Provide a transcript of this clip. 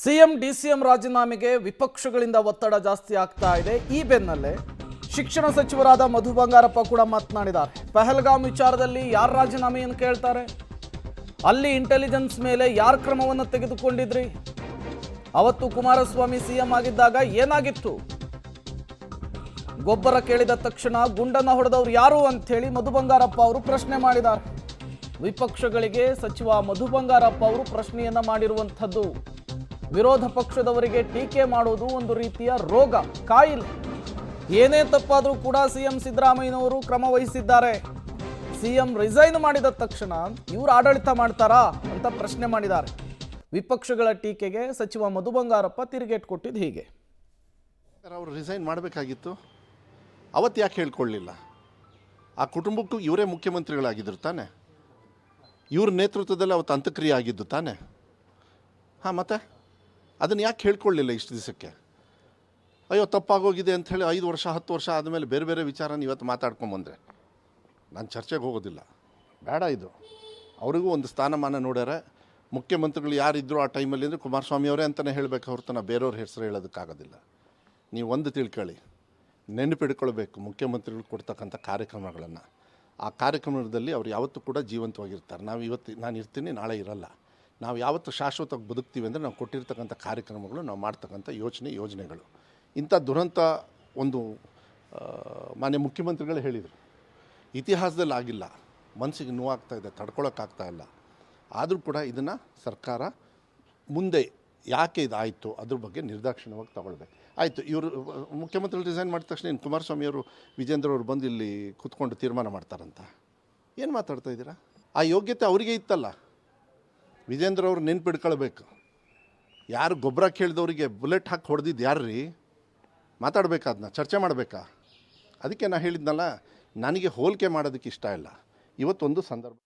CM DCM ರಾಜೀನಾಮೆಗೆ ವಿಪಕ್ಷಗಳಿಂದ ಒತ್ತಡ ಜಾಸ್ತಿ ಆಗ್ತಾ ಇದೆ. ಈ ಬೆನ್ನಲ್ಲೇ ಶಿಕ್ಷಣ ಸಚಿವರಾದ ಮಧು ಬಂಗಾರಪ್ಪ ಕೂಡ ಮಾತನಾಡಿದ್ದಾರೆ. ಪಹಲ್ಗಾಮ್ ವಿಚಾರದಲ್ಲಿ ಯಾರು ರಾಜೀನಾಮೆಯನ್ನು ಕೇಳ್ತಾರೆ, ಅಲ್ಲಿ ಇಂಟೆಲಿಜೆನ್ಸ್ ಮೇಲೆ ಯಾರು ಕ್ರಮವನ್ನು ತೆಗೆದುಕೊಂಡಿದ್ರಿ, ಅವತ್ತು ಕುಮಾರಸ್ವಾಮಿ ಸಿಎಂ ಆಗಿದ್ದಾಗ ಏನಾಗಿತ್ತು, ಗೊಬ್ಬರ ಕೇಳಿದ ತಕ್ಷಣ ಗುಂಡನ್ನ ಹೊಡೆದವರು ಯಾರು ಅಂತ ಹೇಳಿ ಮಧು ಬಂಗಾರಪ್ಪ ಅವರು ಪ್ರಶ್ನೆ ಮಾಡಿದ್ದಾರೆ. ವಿಪಕ್ಷಗಳಿಗೆ ಸಚಿವ ಮಧು ಬಂಗಾರಪ್ಪ ಅವರು ಪ್ರಶ್ನೆಯನ್ನ ಮಾಡಿರುವಂಥದ್ದು. ವಿರೋಧ ಪಕ್ಷದವರಿಗೆ ಟೀಕೆ ಮಾಡುವುದು ಒಂದು ರೀತಿಯ ರೋಗ, ಕಾಯಿಲೆ. ಏನೇ ತಪ್ಪಾದರೂ ಕೂಡ ಸಿಎಂ ಸಿದ್ದರಾಮಯ್ಯನವರು ಕ್ರಮ ವಹಿಸಿದ್ದಾರೆ. ಸಿಎಂ ರಿಸೈನ್ ಮಾಡಿದ ತಕ್ಷಣ ಇವರು ಆಡಳಿತ ಮಾಡ್ತಾರಾ ಅಂತ ಪ್ರಶ್ನೆ ಮಾಡಿದ್ದಾರೆ. ವಿಪಕ್ಷಗಳ ಟೀಕೆಗೆ ಸಚಿವ ಮಧು ಬಂಗಾರಪ್ಪ ತಿರುಗೇಟು ಕೊಟ್ಟಿದ್ದು ಹೀಗೆ. ಅವರು ರಿಸೈನ್ ಮಾಡಬೇಕಾಗಿತ್ತು, ಅವತ್ತು ಯಾಕೆ ಹೇಳ್ಕೊಳ್ಳಿಲ್ಲ? ಆ ಕುಟುಂಬಕ್ಕೂ ಇವರೇ ಮುಖ್ಯಮಂತ್ರಿಗಳಾಗಿದ್ದರು ತಾನೆ, ಇವ್ರ ನೇತೃತ್ವದಲ್ಲಿ ಅವತ್ತು ಅಂತ್ಯಕ್ರಿಯೆ ಆಗಿದ್ದು ತಾನೆ. ಹಾಂ, ಮತ್ತೆ ಅದನ್ನು ಯಾಕೆ ಹೇಳ್ಕೊಳ್ಳಿಲ್ಲ ಇಷ್ಟು ದಿವಸಕ್ಕೆ? ಅಯ್ಯೋ ತಪ್ಪಾಗೋಗಿದೆ ಅಂಥೇಳಿ 5 ವರ್ಷ 10 ವರ್ಷ ಆದಮೇಲೆ ಬೇರೆ ಬೇರೆ ವಿಚಾರನ ಇವತ್ತು ಮಾತಾಡ್ಕೊಂಬಂದರೆ ನಾನು ಚರ್ಚೆಗೆ ಹೋಗೋದಿಲ್ಲ, ಬೇಡ. ಇದು ಅವ್ರಿಗೂ ಒಂದು ಸ್ಥಾನಮಾನ ನೋಡ್ಯಾರ. ಮುಖ್ಯಮಂತ್ರಿಗಳು ಯಾರಿದ್ದರು ಆ ಟೈಮಲ್ಲಿ ಅಂದರೆ ಕುಮಾರಸ್ವಾಮಿ ಅವರೇ ಅಂತಲೇ ಹೇಳಬೇಕು ಹೊರತು ನಾವು ಬೇರೆಯವ್ರ ಹೆಸರು ಹೇಳೋದಕ್ಕಾಗೋದಿಲ್ಲ. ನೀವು ಒಂದು ತಿಳ್ಕೊಳ್ಳಿ, ನೆನಪಿಡ್ಕೊಳ್ಬೇಕು ಮುಖ್ಯಮಂತ್ರಿಗಳು ಕೊಡ್ತಕ್ಕಂಥ ಕಾರ್ಯಕ್ರಮಗಳನ್ನು. ಆ ಕಾರ್ಯಕ್ರಮದಲ್ಲಿ ಅವ್ರು ಯಾವತ್ತೂ ಕೂಡ ಜೀವಂತವಾಗಿರ್ತಾರೆ. ನಾನು ಇರ್ತೀನಿ, ನಾಳೆ ಇರಲ್ಲ. ನಾವು ಯಾವತ್ತು ಶಾಶ್ವತವಾಗಿ ಬದುಕ್ತೀವಿ ಅಂದರೆ ನಾವು ಕೊಟ್ಟಿರ್ತಕ್ಕಂಥ ಕಾರ್ಯಕ್ರಮಗಳು, ನಾವು ಮಾಡ್ತಕ್ಕಂಥ ಯೋಜನೆಗಳು. ಇಂಥ ದುರಂತ ಒಂದು ಮಾನ್ಯ ಮುಖ್ಯಮಂತ್ರಿಗಳು ಹೇಳಿದರು, ಇತಿಹಾಸದಲ್ಲಿ ಆಗಿಲ್ಲ. ಮನಸ್ಸಿಗೆ ನೋವಾಗ್ತಾಯಿದೆ, ತಡ್ಕೊಳಕ್ಕಾಗ್ತಾ ಇಲ್ಲ. ಆದರೂ ಕೂಡ ಇದನ್ನು ಸರ್ಕಾರ ಮುಂದೆ ಯಾಕೆ ಇದಾಯಿತು ಅದ್ರ ಬಗ್ಗೆ ನಿರ್ದಾಕ್ಷಿಣ್ಯವಾಗಿ ತಗೊಳ್ಬೇಕು. ಆಯಿತು, ಇವರು ಮುಖ್ಯಮಂತ್ರಿಗಳು ರಿಸೈನ್ ಮಾಡಿದ ತಕ್ಷಣ ಇನ್ನು ಕುಮಾರಸ್ವಾಮಿಯವರು ವಿಜೇಂದ್ರ ಅವರು ಬಂದು ಇಲ್ಲಿ ಕೂತ್ಕೊಂಡು ತೀರ್ಮಾನ ಮಾಡ್ತಾರಂತ ಏನು ಮಾತಾಡ್ತಾ ಇದ್ದೀರಾ? ಆ ಯೋಗ್ಯತೆ ಅವರಿಗೆ ಇತ್ತಲ್ಲ. ವಿಜೇಂದ್ರ ಅವರು ನೆನ್ಪಿಡ್ಕೊಳ್ಬೇಕು. ಯಾರು ಗೊಬ್ಬರ ಕೇಳಿದವರಿಗೆ ಬುಲೆಟ್ ಹಾಕಿ ಹೊಡೆದಿದ್ದು ಯಾರ್ರೀ? ಮಾತಾಡಬೇಕಾ, ಅದನ್ನ ಚರ್ಚೆ ಮಾಡಬೇಕಾ? ಅದಕ್ಕೆ ನಾನು ಹೇಳಿದ್ನಲ್ಲ, ನನಗೆ ಹೋಲಿಕೆ ಮಾಡೋದಕ್ಕೆ ಇಷ್ಟ ಇಲ್ಲ. ಇವತ್ತೊಂದು ಸಂದರ್ಭ